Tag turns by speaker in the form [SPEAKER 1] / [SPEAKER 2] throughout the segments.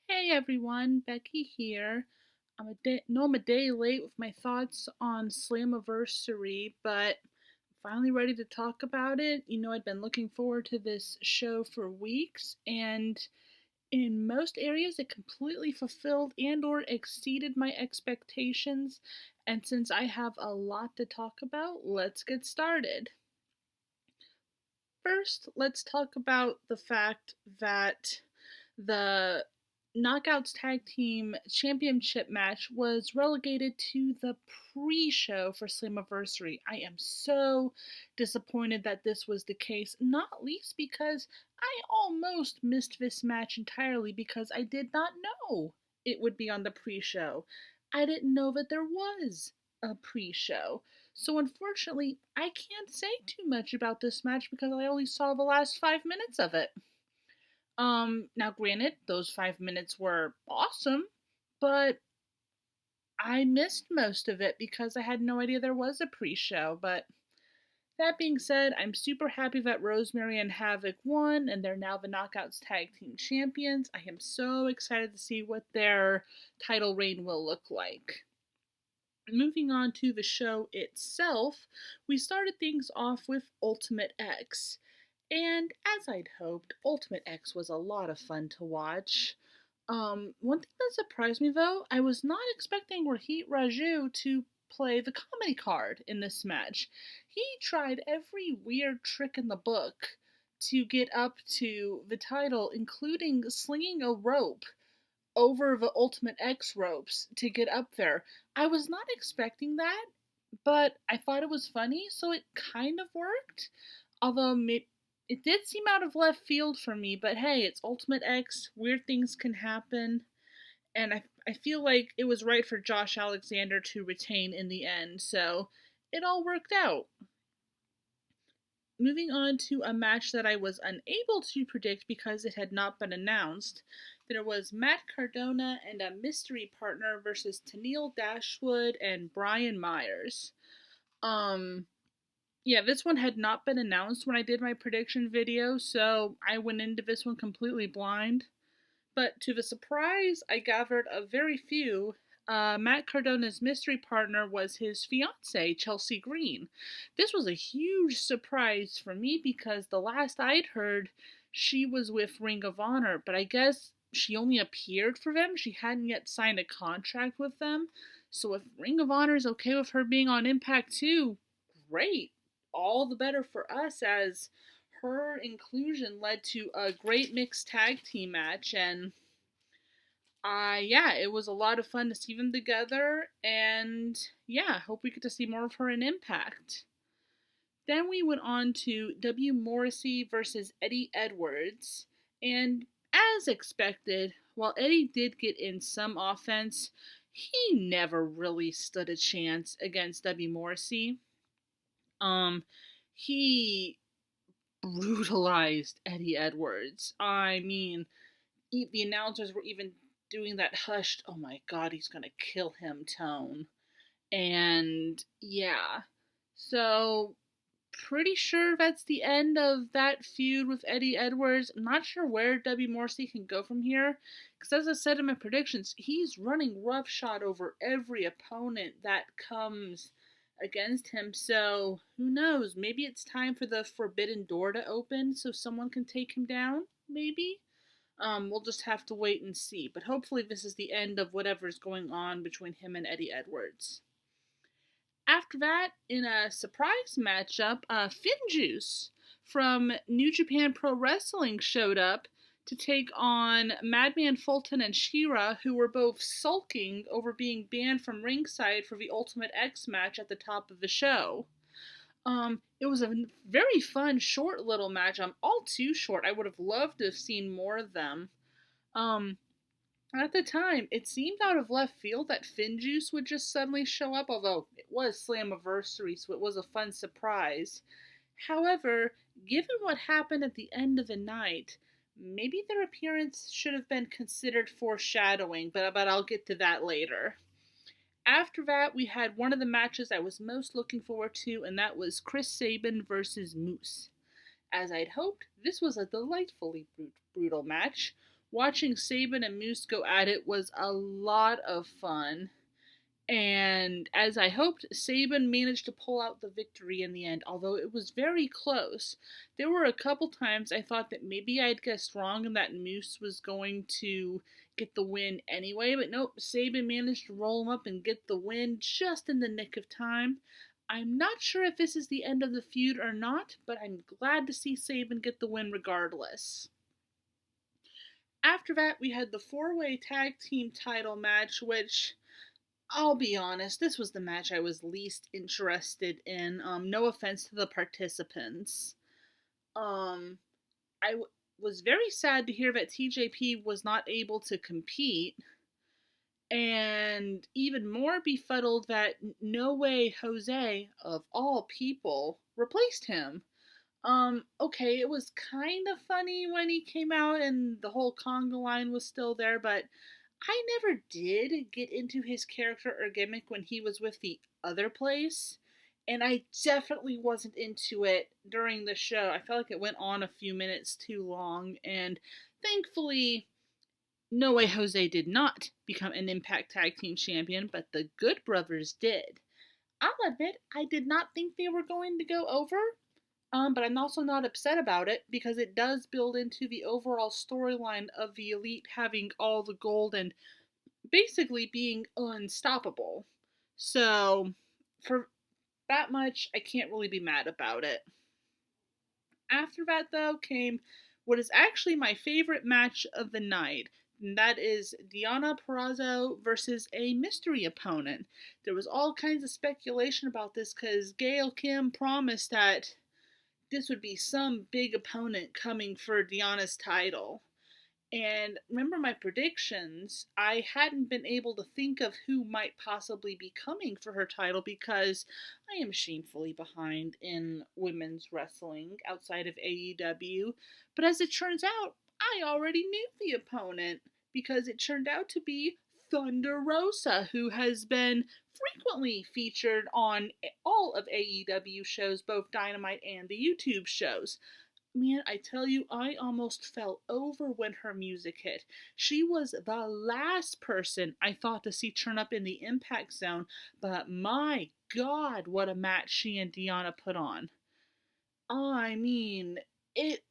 [SPEAKER 1] Hey everyone, Becky here. I'm a day late with my thoughts on Slammiversary, but I'm finally ready to talk about it. I'd been looking forward to this show for weeks, and in most areas it completely fulfilled and or exceeded my expectations. And since I have a lot to talk about, let's get started. First, let's talk about the fact that the Knockouts Tag Team Championship match was relegated to the pre show for Slammiversary. I am so disappointed that this was the case, not least because I almost missed this match entirely because I did not know it would be on the pre show. I didn't know that there was a pre show. So unfortunately, I can't say too much about this match because I only saw the last 5 minutes of it. Now granted, those 5 minutes were awesome, but I missed most of it because I had no idea there was a pre-show. But that being said, I'm super happy that Rosemary and Havoc won, and they're now the Knockouts Tag Team Champions. I am so excited to see what their title reign will look like. Moving on to the show itself, we started things off with Ultimate X. And as I'd hoped, Ultimate X was a lot of fun to watch. One thing that surprised me though, I was not expecting Rohit Raju to play the comedy card in this match. He tried every weird trick in the book to get up to the title, including slinging a rope over the Ultimate X ropes to get up there. I was not expecting that, but I thought it was funny, so it kind of worked. Although it did seem out of left field for me, but hey, it's Ultimate X. Weird things can happen. And I feel like it was right for Josh Alexander to retain in the end, so it all worked out. Moving on to a match that I was unable to predict because it had not been announced, there was Matt Cardona and a mystery partner versus Tennille Dashwood and Brian Myers. Yeah, this one had not been announced when I did my prediction video, so I went into this one completely blind. But to the surprise, I gathered a very few. Matt Cardona's mystery partner was his fiancee, Chelsea Green. This was a huge surprise for me because the last I'd heard, she was with Ring of Honor, but I guess she only appeared for them. She hadn't yet signed a contract with them. So if Ring of Honor is okay with her being on Impact too, great. All the better for us, as her inclusion led to a great mixed tag team match. And yeah, it was a lot of fun to see them together, and yeah, hope we get to see more of her in Impact. Then we went on to W. Morrissey versus Eddie Edwards, and as expected, while Eddie did get in some offense, he never really stood a chance against W. Morrissey. He brutalized Eddie Edwards. I mean, the announcers were even doing that hushed, oh my god, he's gonna kill him tone. And yeah, so pretty sure that's the end of that feud with Eddie Edwards. I'm not sure where W. Morrissey can go from here, because as I said in my predictions, he's running roughshod over every opponent that comes against him. So who knows? Maybe it's time for the forbidden door to open so someone can take him down. Maybe. We'll just have to wait and see. But hopefully, this is the end of whatever's going on between him and Eddie Edwards. After that, in a surprise matchup, Finjuice from New Japan Pro Wrestling showed up to take on Madman Fulton and Shira, who were both sulking over being banned from ringside for the Ultimate X match at the top of the show. It was a very fun, short little match. All too short. I would have loved to have seen more of them. At the time, it seemed out of left field that Finjuice would just suddenly show up, although it was Slammiversary, so it was a fun surprise. However, given what happened at the end of the night, maybe their appearance should have been considered foreshadowing, but I'll get to that later. After that, we had one of the matches I was most looking forward to, and that was Chris Sabin versus Moose. As I'd hoped, this was a delightfully brutal match. Watching Sabin and Moose go at it was a lot of fun. And as I hoped, Sabin managed to pull out the victory in the end, although it was very close. There were a couple times I thought that maybe I'd guessed wrong and that Moose was going to get the win anyway, but nope, Sabin managed to roll him up and get the win just in the nick of time. I'm not sure if this is the end of the feud or not, but I'm glad to see Sabin get the win regardless. After that, we had the four-way tag team title match, which I'll be honest, this was the match I was least interested in. No offense to the participants. Was very sad to hear that TJP was not able to compete, and even more befuddled that No Way Jose, of all people, replaced him. Okay, it was kind of funny when he came out and the whole conga line was still there, but I never did get into his character or gimmick when he was with the other place, and I definitely wasn't into it during the show. I felt like it went on a few minutes too long, and thankfully, No Way Jose did not become an Impact Tag Team Champion, but the Good Brothers did. I'll admit, I did not think they were going to go over, but I'm also not upset about it because it does build into the overall storyline of the Elite having all the gold and basically being unstoppable. So, for that much, I can't really be mad about it. After that, though, came what is actually my favorite match of the night. And that is Dianna Perazzo versus a mystery opponent. There was all kinds of speculation about this because Gail Kim promised that this would be some big opponent coming for Dianna's title. And remember my predictions, I hadn't been able to think of who might possibly be coming for her title because I am shamefully behind in women's wrestling outside of AEW. But as it turns out, I already knew the opponent because it turned out to be Thunder Rosa, who has been frequently featured on all of AEW shows, both Dynamite and the YouTube shows. Man, I tell you, I almost fell over when her music hit. She was the last person I thought to see turn up in the Impact Zone, but my God, what a match she and Dianna put on. I mean, it.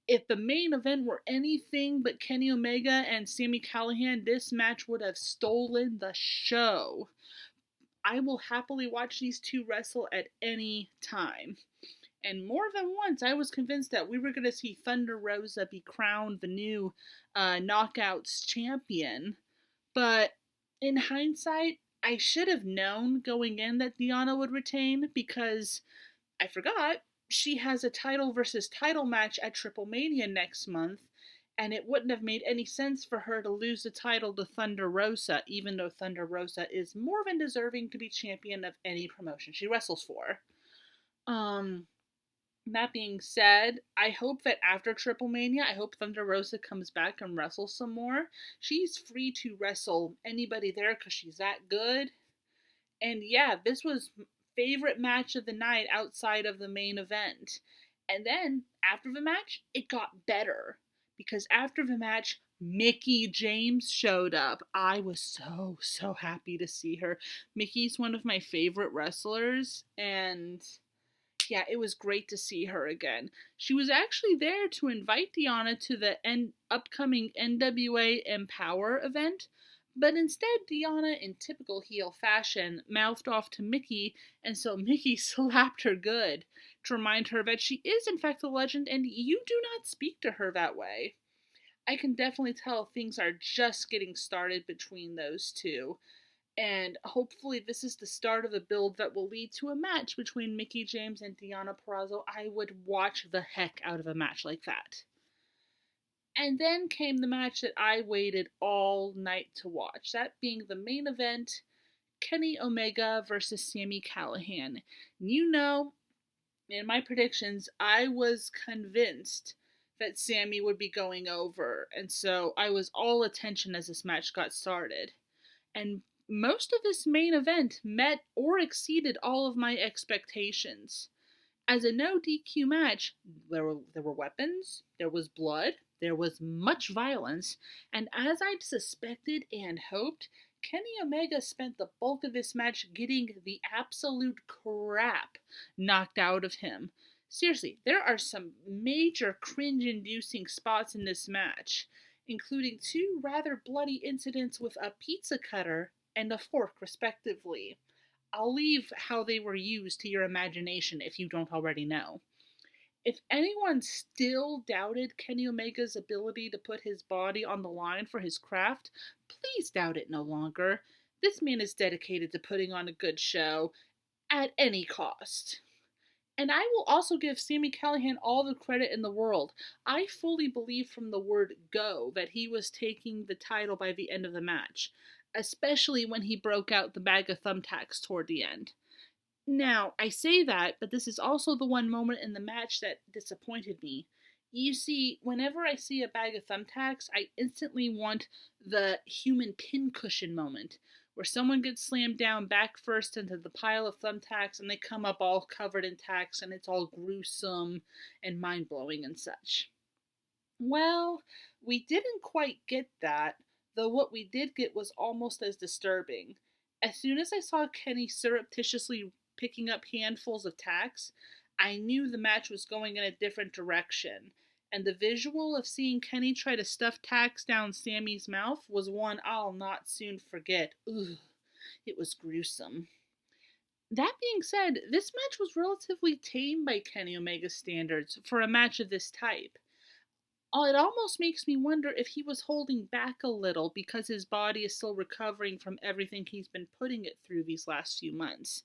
[SPEAKER 1] If the main event were anything but Kenny Omega and Sami Callihan, this match would have stolen the show. I will happily watch these two wrestle at any time. And more than once, I was convinced that we were going to see Thunder Rosa be crowned the new Knockouts champion. But in hindsight, I should have known going in that Dianna would retain because I forgot she has a title versus title match at Triple Mania next month. And it wouldn't have made any sense for her to lose the title to Thunder Rosa, even though Thunder Rosa is more than deserving to be champion of any promotion she wrestles for. That being said, I hope that after Triple Mania, I hope Thunder Rosa comes back and wrestles some more. She's free to wrestle anybody there because she's that good. And yeah, this was favorite match of the night outside of the main event. And then after the match, it got better because after the match, Mickie James showed up. I was so happy to see her. Mickie's one of my favorite wrestlers, and yeah, it was great to see her again. She was actually there to invite Dianna to the upcoming NWA Empower event, but instead Dianna, in typical heel fashion, mouthed off to Mickie, and so Mickie slapped her good to remind her that she is in fact a legend and you do not speak to her that way. I can definitely tell things are just getting started between those two. And hopefully this is the start of a build that will lead to a match between Mickie James and Dianna Perazzo. I would watch the heck out of a match like that. And then came the match that I waited all night to watch, that being the main event, Kenny Omega versus Sami Callihan. You know, in my predictions, I was convinced that Sammy would be going over, and so I was all attention as this match got started. And most of this main event met or exceeded all of my expectations. As a no DQ match, there were weapons, there was blood, there was much violence, and as I'd suspected and hoped, Kenny Omega spent the bulk of this match getting the absolute crap knocked out of him. Seriously, there are some major cringe inducing spots in this match, including two rather bloody incidents with a pizza cutter and a fork, respectively. I'll leave how they were used to your imagination if you don't already know. If anyone still doubted Kenny Omega's ability to put his body on the line for his craft, please doubt it no longer. This man is dedicated to putting on a good show at any cost. And I will also give Sami Callihan all the credit in the world. I fully believe from the word go that he was taking the title by the end of the match, especially when he broke out the bag of thumbtacks toward the end. Now, I say that, but this is also the one moment in the match that disappointed me. You see, whenever I see a bag of thumbtacks, I instantly want the human pincushion moment, where someone gets slammed down back first into the pile of thumbtacks and they come up all covered in tacks and it's all gruesome and mind blowing and such. Well, we didn't quite get that, though what we did get was almost as disturbing. As soon as I saw Kenny surreptitiously picking up handfuls of tacks, I knew the match was going in a different direction, and the visual of seeing Kenny try to stuff tacks down Sammy's mouth was one I'll not soon forget. Ugh, it was gruesome. That being said, this match was relatively tame by Kenny Omega's standards for a match of this type. It almost makes me wonder if he was holding back a little because his body is still recovering from everything he's been putting it through these last few months.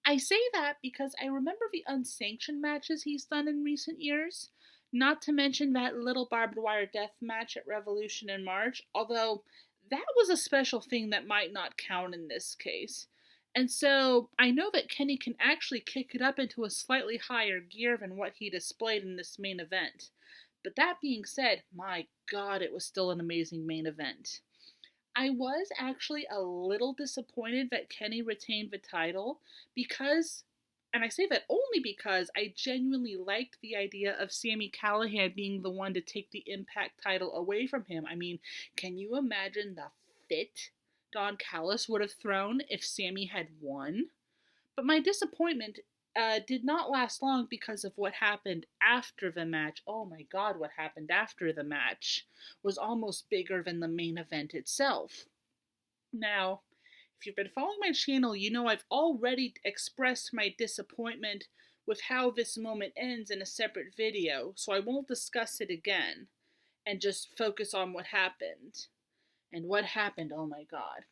[SPEAKER 1] I say that because I remember the unsanctioned matches he's done in recent years, not to mention that little barbed wire death match at Revolution in March, although that was a special thing that might not count in this case. And so I know that Kenny can actually kick it up into a slightly higher gear than what he displayed in this main event. But that being said, my god, it was still an amazing main event. I was actually a little disappointed that Kenny retained the title because, and I say that only because I genuinely liked the idea of Sami Callihan being the one to take the Impact title away from him. I mean, can you imagine the fit Don Callis would have thrown if Sammy had won? But my disappointment did not last long because of what happened after the match. Oh my god, what happened after the match was almost bigger than the main event itself. Now, if you've been following my channel, you know I've already expressed my disappointment with how this moment ends in a separate video, so I won't discuss it again and just focus on what happened. And what happened, oh my god.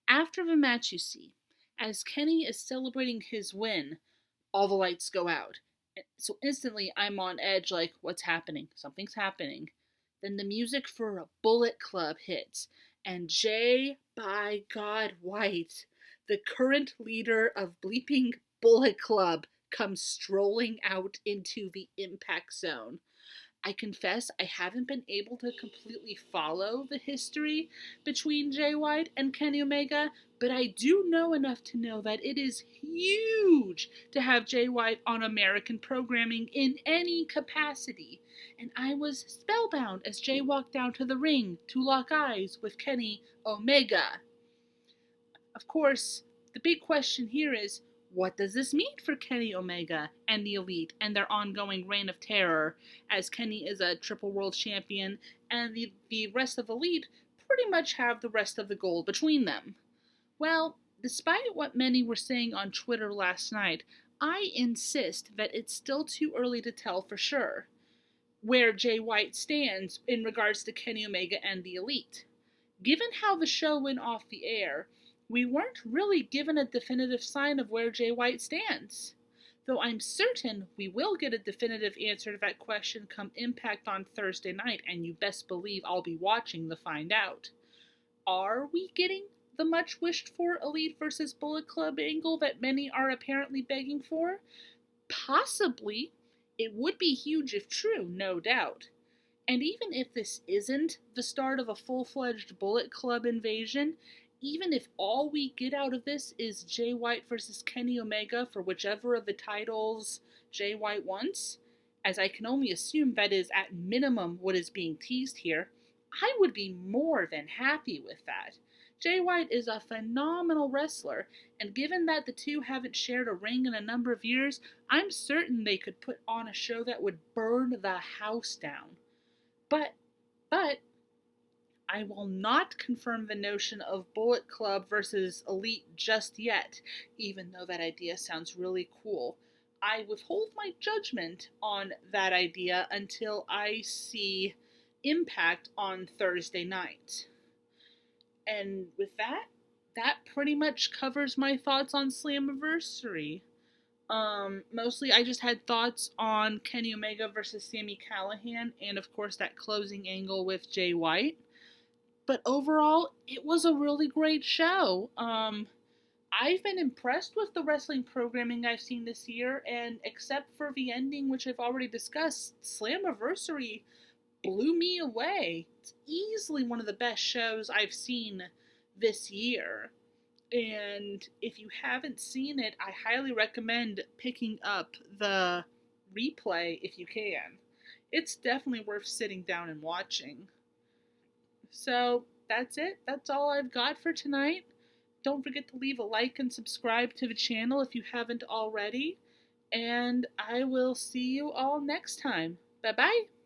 [SPEAKER 1] After the match, you see, as Kenny is celebrating his win, all the lights go out. So instantly I'm on edge like, what's happening? Something's happening. Then the music for a Bullet Club hits, and Jay by God White, the current leader of bleeping Bullet Club, comes strolling out into the Impact Zone. I confess I haven't been able to completely follow the history between Jay White and Kenny Omega, but I do know enough to know that it is huge to have Jay White on American programming in any capacity. And I was spellbound as Jay walked down to the ring to lock eyes with Kenny Omega. Of course, the big question here is, what does this mean for Kenny Omega and the Elite and their ongoing reign of terror, as Kenny is a triple world champion and the rest of the Elite pretty much have the rest of the gold between them? Well, despite what many were saying on Twitter last night, I insist that it's still too early to tell for sure where Jay White stands in regards to Kenny Omega and the Elite. Given how the show went off the air, we weren't really given a definitive sign of where Jay White stands. Though I'm certain we will get a definitive answer to that question come Impact on Thursday night, and you best believe I'll be watching to find out. Are we getting the much wished for Elite versus Bullet Club angle that many are apparently begging for? Possibly. It would be huge if true, no doubt. And even if this isn't the start of a full-fledged Bullet Club invasion, even if all we get out of this is Jay White versus Kenny Omega for whichever of the titles Jay White once, as I can only assume that is at minimum what is being teased here, I would be more than happy with that. Jay White is a phenomenal wrestler, and given that the two haven't shared a ring in a number of years, I'm certain they could put on a show that would burn the house down. But I will not confirm the notion of Bullet Club versus Elite just yet, even though that idea sounds really cool. I withhold my judgment on that idea until I see Impact on Thursday night. And with that, that pretty much covers my thoughts on Slammiversary. Mostly I just had thoughts on Kenny Omega versus Sami Callihan, and of course that closing angle with Jay White. But overall, it was a really great show. I've been impressed with the wrestling programming I've seen this year, and except for the ending, which I've already discussed, Slammiversary blew me away. It's easily one of the best shows I've seen this year. And if you haven't seen it, I highly recommend picking up the replay if you can. It's definitely worth sitting down and watching. So that's it. That's all I've got for tonight. Don't forget to leave a like and subscribe to the channel if you haven't already. And I will see you all next time. Bye bye.